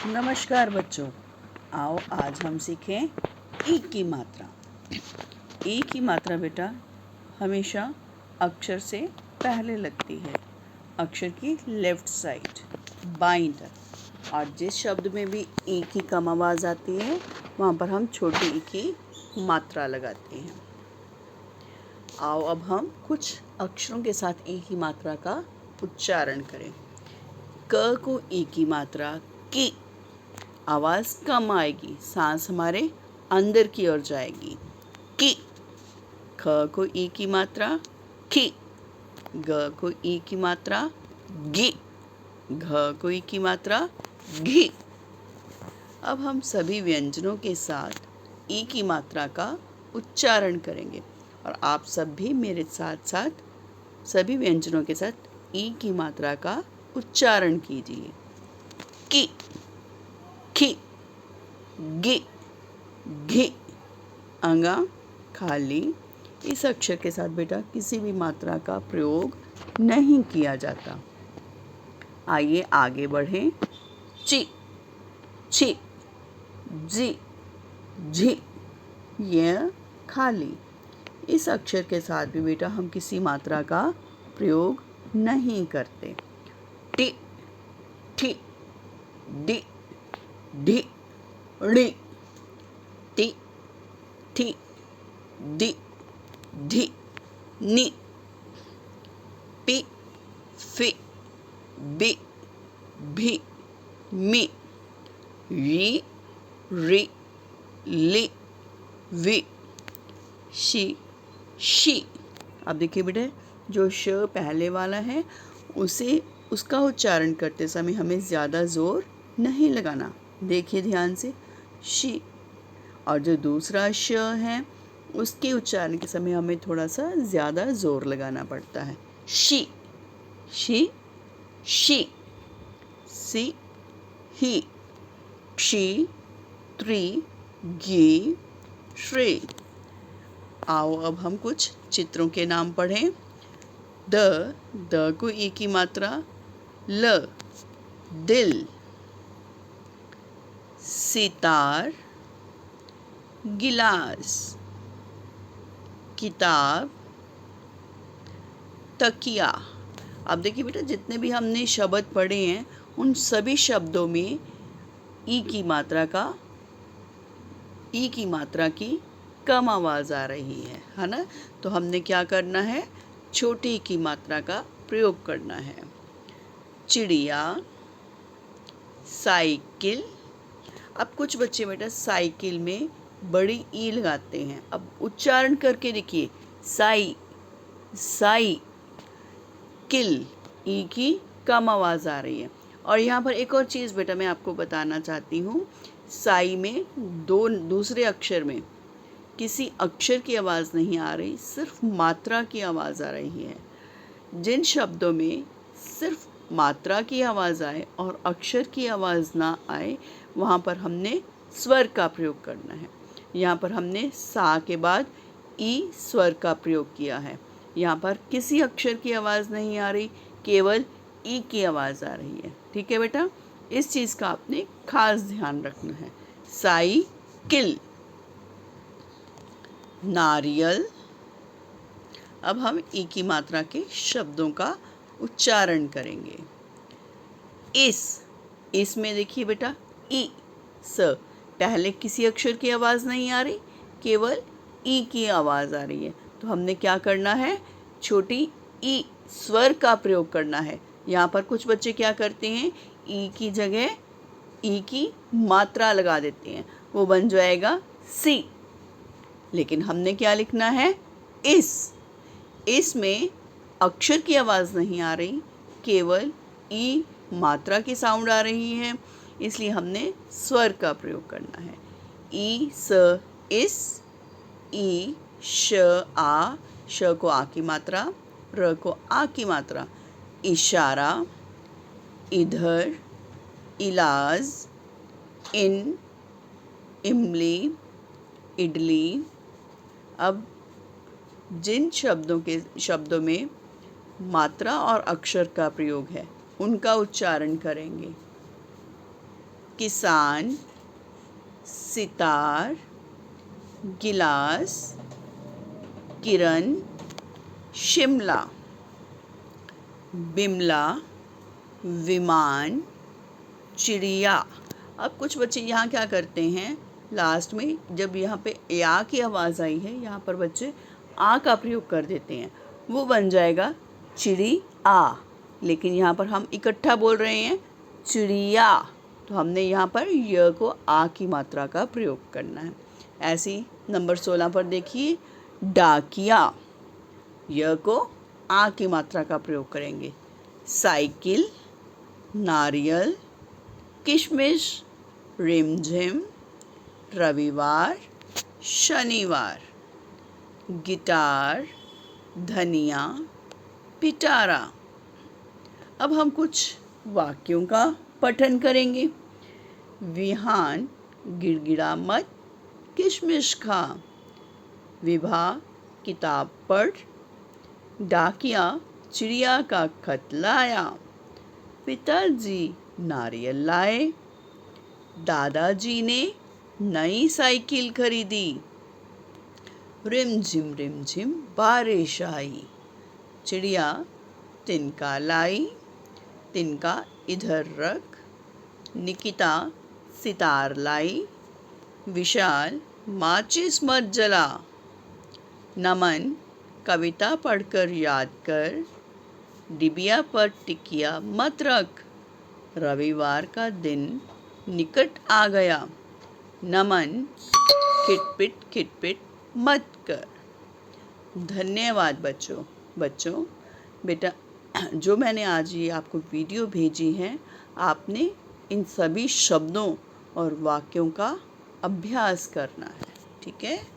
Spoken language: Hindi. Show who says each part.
Speaker 1: नमस्कार बच्चों, आओ आज हम सीखें ई की मात्रा। ई की मात्रा बेटा हमेशा अक्षर से पहले लगती है, अक्षर की लेफ्ट साइड बाईं तरफ। और जिस शब्द में भी ई की कम आवाज़ आती है वहाँ पर हम छोटी ई की मात्रा लगाते हैं। आओ अब हम कुछ अक्षरों के साथ ई की मात्रा का उच्चारण करें। क को ई की मात्रा की, आवाज़ कम आएगी, सांस हमारे अंदर की ओर जाएगी, की। ख को ई की मात्रा खी, ग को ई की मात्रा गी, घ को ई की मात्रा घी। अब हम सभी व्यंजनों के साथ ई की मात्रा का उच्चारण करेंगे और आप सब भी मेरे साथ साथ सभी व्यंजनों के साथ ई की मात्रा का उच्चारण कीजिए। की, खी, गी, घी। अंगा खाली। इस अक्षर के साथ बेटा किसी भी मात्रा का प्रयोग नहीं किया जाता। आइए आगे बढ़ें। ची, छी, जी, झी। यह खाली। इस अक्षर के साथ भी बेटा हम किसी मात्रा का प्रयोग नहीं करते। टी, ठी, डी, ढी, ड़ी। टी, ठी, डी, ढी, नी। पी, फी, बी, भी, मी। री, री, ली, वी। She, she. अब देखिए बेटे, जो श पहले वाला है उसका उच्चारण करते समय हमें ज़्यादा ज़ोर नहीं लगाना। देखिए ध्यान से, शी। और जो दूसरा श है उसके उच्चारण के समय हमें थोड़ा सा ज़्यादा ज़ोर लगाना पड़ता है। शी, शी, शी। सी, ही, क्षी, त्री, गी, श्री। आओ अब हम कुछ चित्रों के नाम पढ़ें। द को ई की मात्रा ल, दिल। सितार, गिलास। किताब, तकिया। अब देखिए बेटा, जितने भी हमने शब्द पढ़े हैं उन सभी शब्दों में ई की मात्रा की कम आवाज़ आ रही है ना। तो हमने क्या करना है, छोटी ई की मात्रा का प्रयोग करना है। चिड़िया, साइकिल। अब कुछ बच्चे बेटा साइकिल में बड़ी ई लगाते हैं। अब उच्चारण करके देखिए, साई, साई, किल। ई की कम आवाज़ आ रही है। और यहाँ पर एक और चीज़ बेटा मैं आपको बताना चाहती हूँ। साई में दूसरे अक्षर में किसी अक्षर की आवाज़ नहीं आ रही, सिर्फ मात्रा की आवाज़ आ रही है। जिन शब्दों में सिर्फ मात्रा की आवाज़ आए और अक्षर की आवाज़ ना आए वहाँ पर हमने स्वर का प्रयोग करना है। यहाँ पर हमने सा के बाद ई स्वर का प्रयोग किया है। यहाँ पर किसी अक्षर की आवाज़ नहीं आ रही, केवल ई की आवाज़ आ रही है। ठीक है बेटा, इस चीज़ का आपने खास ध्यान रखना है। साइकिल, नारियल। अब हम ई की मात्रा के शब्दों का उच्चारण करेंगे। इस में देखिए बेटा, ई स, पहले किसी अक्षर की आवाज़ नहीं आ रही, केवल ई की आवाज़ आ रही है। तो हमने क्या करना है, छोटी ई स्वर का प्रयोग करना है। यहाँ पर कुछ बच्चे क्या करते हैं, ई की जगह ई की मात्रा लगा देते हैं, वो बन जाएगा सी। लेकिन हमने क्या लिखना है, इसमें अक्षर की आवाज़ नहीं आ रही, केवल ई मात्रा की साउंड आ रही है, इसलिए हमने स्वर का प्रयोग करना है। ई स, इस, ई श आ, श को आ की मात्रा, र को आ की मात्रा। इशारा, इधर, इलाज, इन, इमली, इडली। अब जिन शब्दों में मात्रा और अक्षर का प्रयोग है उनका उच्चारण करेंगे। किसान, सितार, गिलास, किरण, शिमला, बिमला, विमान, चिड़िया। अब कुछ बच्चे यहाँ क्या करते हैं, लास्ट में जब यहाँ पे या की आवाज़ आई है, यहाँ पर बच्चे आ का प्रयोग कर देते हैं, वो बन जाएगा चिड़ी आ। लेकिन यहाँ पर हम इकट्ठा बोल रहे हैं चिड़िया, तो हमने यहाँ पर य को आ की मात्रा का प्रयोग करना है। ऐसी नंबर 16 पर देखिए, डाकिया, य को आ की मात्रा का प्रयोग करेंगे। साइकिल, नारियल, किशमिश, रिमझिम, रविवार, शनिवार, गिटार, धनिया, पिटारा। अब हम कुछ वाक्यों का पठन करेंगे। विहान, गिड़गिड़ा मत, किशमिश खा। विभा, किताब पढ़। डाकिया, चिड़िया का खत लाया। पिताजी नारियल लाए। दादाजी ने नई साइकिल खरीदी। रिमझिम रिमझिम बारिश आई। चिड़िया तिनका लाई। तिनका इधर रख। निकिता सितार लाई। विशाल माचिस मत जला। नमन कविता पढ़कर याद कर। डिबिया पर टिकिया मत रख। रविवार का दिन निकट आ गया। नमन खिटपिट मत कर। धन्यवाद बच्चों। बेटा, जो मैंने आज ये आपको वीडियो भेजी है, आपने इन सभी शब्दों और वाक्यों का अभ्यास करना है, ठीक है।